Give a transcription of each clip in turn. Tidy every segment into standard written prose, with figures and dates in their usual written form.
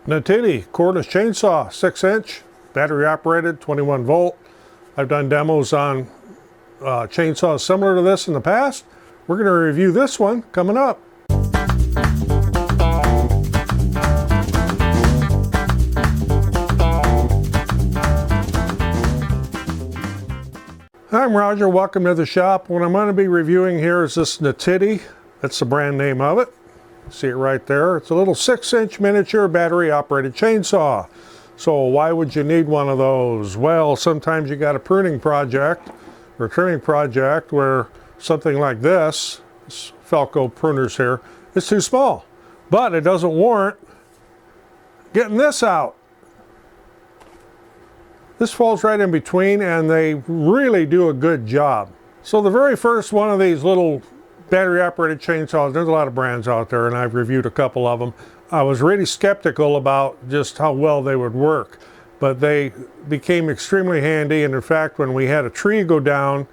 NaTiddy cordless chainsaw, 6-inch, battery operated, 21 volt. I've done demos on chainsaws similar to this in the past. We're going to review this one coming up. I'm Roger, welcome to the shop. What I'm going to be reviewing here is this NaTiddy. That's the brand name of it. See it right there. It's a little 6-inch miniature battery operated chainsaw. So why would you need one of those? Well, sometimes you got a pruning project or trimming project where something like this Felco pruners here, is too small. But it doesn't warrant getting this out. This falls right in between and they really do a good job. So the very first one of these little battery operated chainsaws, there's a lot of brands out there and I've reviewed a couple of them. I was really skeptical about just how well they would work, but they became extremely handy. And in fact, when we had a tree go down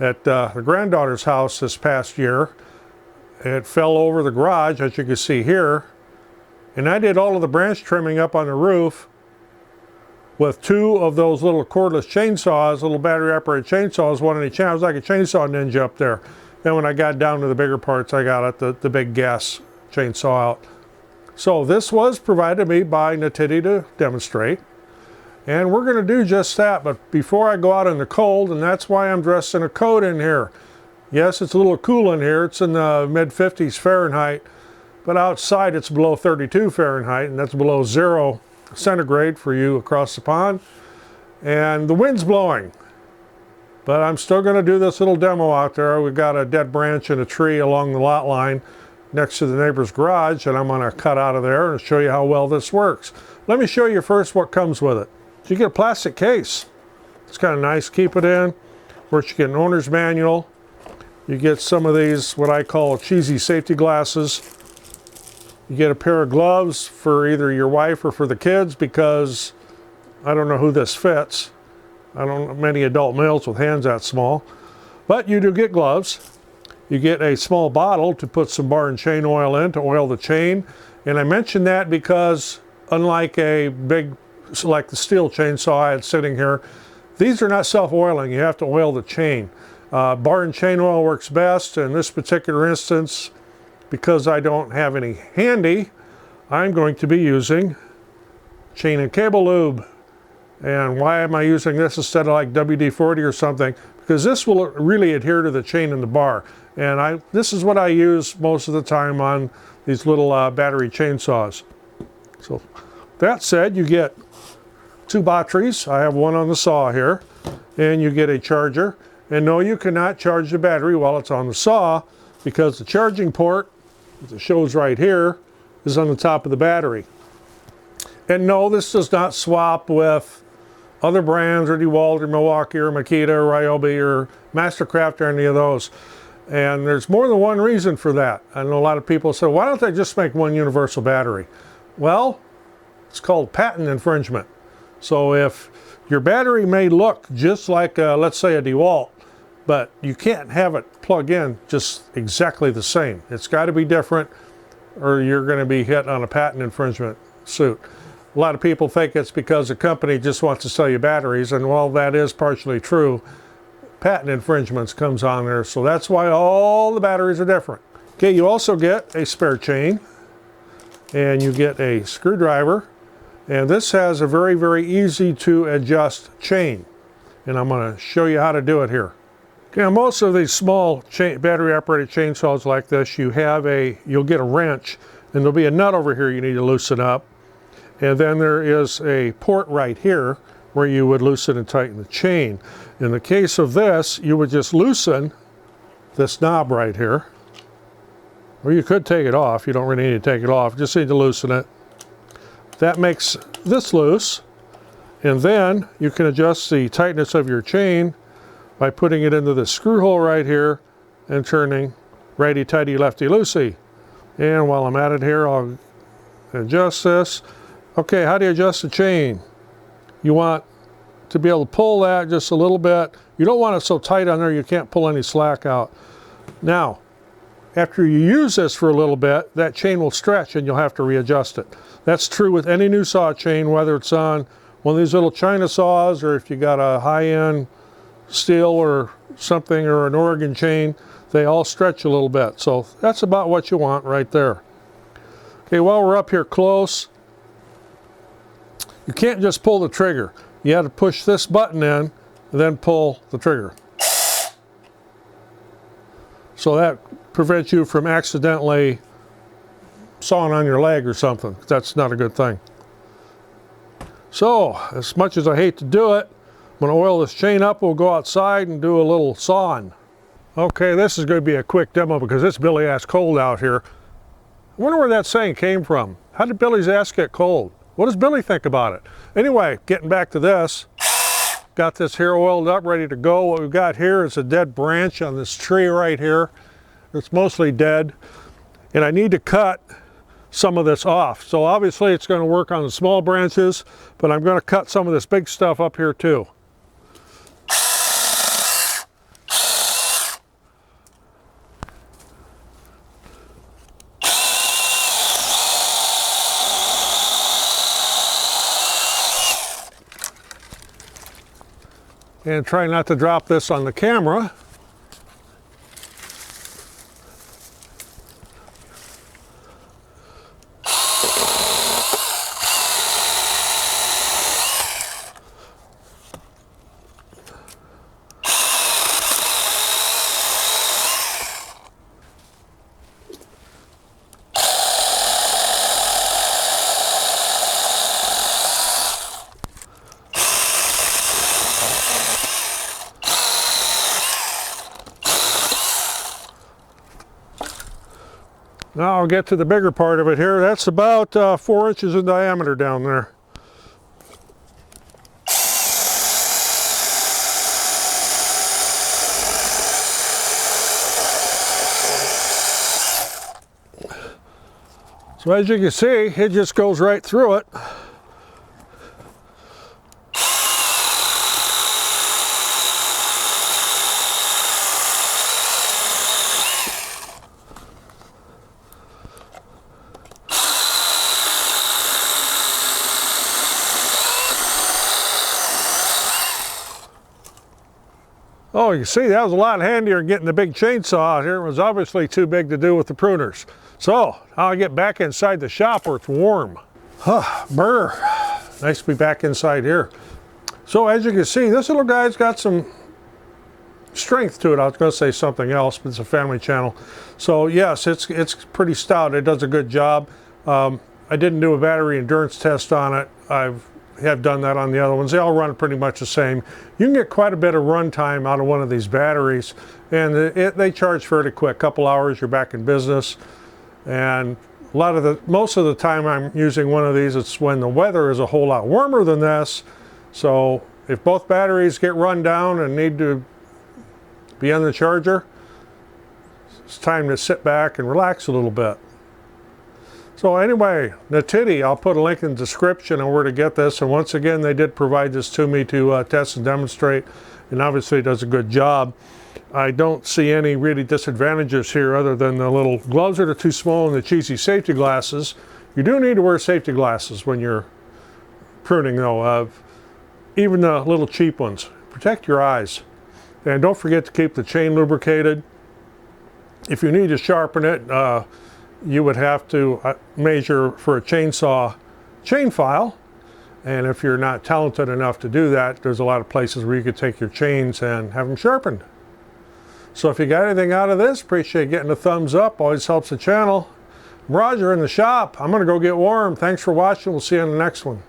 at the granddaughter's house this past year, it fell over the garage, as you can see here, and I did all of the branch trimming up on the roof with two of those little cordless chainsaws, little battery operated chainsaws, one in each hand. I was like a chainsaw ninja up there. Then when I got down to the bigger parts, I got the big gas chainsaw out. So this was provided to me by NaTiddy to demonstrate. And we're going to do just that. But before I go out in the cold, and that's why I'm dressed in a coat in here. Yes, it's a little cool in here. It's in the mid-50s Fahrenheit. But outside it's below 32 Fahrenheit, and that's below 0 centigrade for you across the pond. And the wind's blowing. But I'm still going to do this little demo out there. We've got a dead branch in a tree along the lot line next to the neighbor's garage, and I'm going to cut out of there and show you how well this works. Let me show you first what comes with it. So you get a plastic case. It's kind of nice. Keep it in. Of course, you get an owner's manual. You get some of these, what I call cheesy safety glasses. You get a pair of gloves for either your wife or for the kids, because I don't know who this fits. I don't know many adult males with hands that small, but you do get gloves. You get a small bottle to put some bar and chain oil in to oil the chain. And I mention that because unlike a big, like the steel chainsaw I had sitting here, these are not self-oiling. You have to oil the chain. Bar and chain oil works best. In this particular instance, because I don't have any handy, I'm going to be using chain and cable lube. And why am I using this instead of like WD-40 or something? Because this will really adhere to the chain and the bar. And this is what I use most of the time on these little battery chainsaws. So that said, you get 2 batteries. I have one on the saw here. And you get a charger. And no, you cannot charge the battery while it's on the saw, because the charging port, as it shows right here, is on the top of the battery. And no, this does not swap with other brands, or DeWalt, or Milwaukee, or Makita, or Ryobi, or Mastercraft, or any of those. And there's more than one reason for that. I know a lot of people say, why don't they just make one universal battery? Well, it's called patent infringement. So if your battery may look just like, let's say, a DeWalt, but you can't have it plug in just exactly the same. It's got to be different, or you're going to be hit on a patent infringement suit. A lot of people think it's because the company just wants to sell you batteries, and while that is partially true, patent infringements comes on there, so that's why all the batteries are different. Okay, you also get a spare chain, and you get a screwdriver, and this has a very, very easy to adjust chain, and I'm going to show you how to do it here. Okay, on most of these small battery operated chainsaws like this, you'll get a wrench, and there'll be a nut over here you need to loosen up. And then there is a port right here where you would loosen and tighten the chain. In the case of this, you would just loosen this knob right here. Or you could take it off. You don't really need to take it off. You just need to loosen it. That makes this loose. And then you can adjust the tightness of your chain by putting it into the screw hole right here and turning righty-tighty, lefty-loosey. And while I'm at it here, I'll adjust this. Okay, how do you adjust the chain? You want to be able to pull that just a little bit. You don't want it so tight on there you can't pull any slack out. Now, after you use this for a little bit, that chain will stretch and you'll have to readjust it. That's true with any new saw chain, whether it's on one of these little China saws or if you got a high-end steel or something or an Oregon chain, they all stretch a little bit. So that's about what you want right there. Okay, while we're up here close, you can't just pull the trigger. You have to push this button in and then pull the trigger. So that prevents you from accidentally sawing on your leg or something. That's not a good thing. So, as much as I hate to do it, I'm going to oil this chain up. We'll go outside and do a little sawing. Okay, this is going to be a quick demo because it's Billy ass cold out here. I wonder where that saying came from. How did Billy's ass get cold? What does Billy think about it? Anyway, getting back to this. Got this here oiled up, ready to go. What we've got here is a dead branch on this tree right here. It's mostly dead. And I need to cut some of this off. So obviously it's going to work on the small branches, but I'm going to cut some of this big stuff up here too. And try not to drop this on the camera. Now I'll get to the bigger part of it here. That's about 4 inches in diameter down there. So as you can see, it just goes right through it. Oh, you see, that was a lot handier than getting the big chainsaw out here. It was obviously too big to do with the pruners. So, now I get back inside the shop where it's warm. Brr. Nice to be back inside here. So, as you can see, this little guy's got some strength to it. I was going to say something else, but it's a family channel. So, yes, it's pretty stout. It does a good job. I didn't do a battery endurance test on it. Have done that on the other ones. They all run pretty much the same. You can get quite a bit of run time out of one of these batteries, and they charge fairly quick. A couple hours, you're back in business. And most of the time I'm using one of these, it's when the weather is a whole lot warmer than this. So if both batteries get run down and need to be on the charger, it's time to sit back and relax a little bit. So anyway, NaTiddy, I'll put a link in the description on where to get this. And once again, they did provide this to me to test and demonstrate, and obviously it does a good job. I don't see any really disadvantages here other than the little gloves that are too small and the cheesy safety glasses. You do need to wear safety glasses when you're pruning though, even the little cheap ones. Protect your eyes. And don't forget to keep the chain lubricated. If you need to sharpen it, you would have to measure for a chainsaw chain file, and if you're not talented enough to do that, there's a lot of places where you could take your chains and have them sharpened. So if you got anything out of this, appreciate getting a thumbs up, always helps the channel. I'm Roger in the shop. I'm going to go get warm. Thanks for watching. We'll see you in the next one.